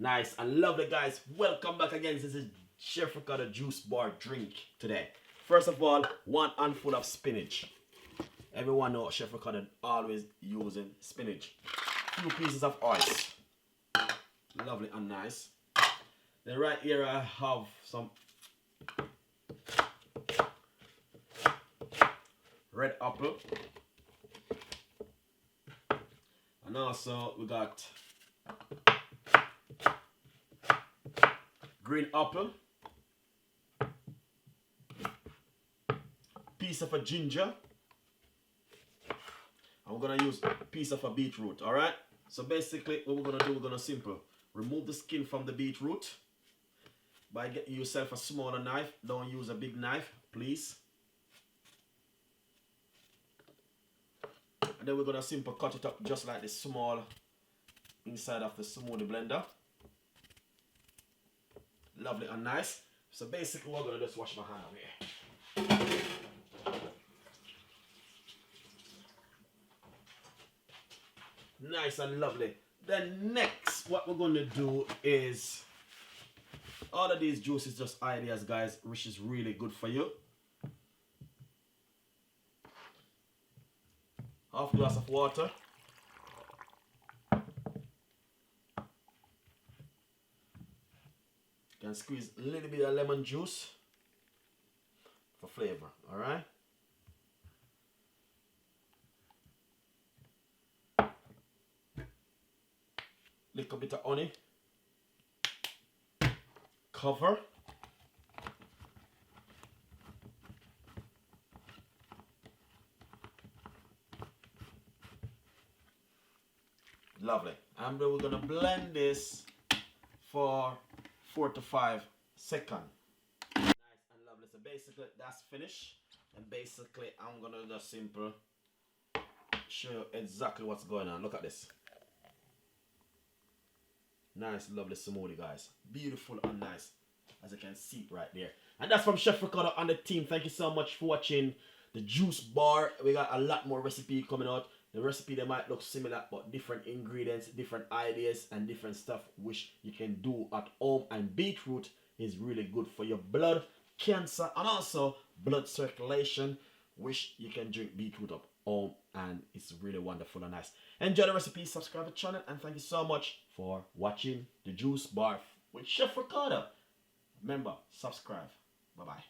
Nice and lovely, guys. Welcome back again. This is Chef Ricardo Juice Bar drink today. First of all, one handful of spinach. Everyone knows Chef Ricardo always using spinach. Few pieces of ice. Lovely and nice. Then right here I have some red apple. And also we got green apple, piece of a ginger, and we're gonna use a piece of a beetroot. All right, so basically what we're gonna do, we're gonna simple remove the skin from the beetroot by getting yourself a smaller knife. Don't use a big knife, please. And then we're gonna simple cut it up just like this small inside of the smoothie blender. Lovely and nice. So basically we're gonna just wash my hand over here. Nice and lovely. Then next what we're gonna do is, all of these juices just ideas, guys, which is really good for you. Half glass of water. You can squeeze a little bit of lemon juice for flavor, alright? Little bit of honey. Cover. Lovely. And then we're gonna blend this for 4 to 5 seconds. Nice and lovely. So basically that's finished. And basically I'm gonna just simple show you exactly what's going on. Look at this. Nice, lovely smoothie, guys. Beautiful and nice, as you can see right there. And that's from Chef Ricardo and the team. Thank you so much for watching the juice bar. We got a lot more recipe coming out. The recipe, they might look similar, but different ingredients, different ideas, and different stuff which you can do at home. And beetroot is really good for your blood cancer and also blood circulation, which you can drink beetroot up home, and it's really wonderful and nice. Enjoy the recipe, subscribe to the channel, and thank you so much for watching the juice bar with Chef Ricardo. Remember, subscribe. Bye bye.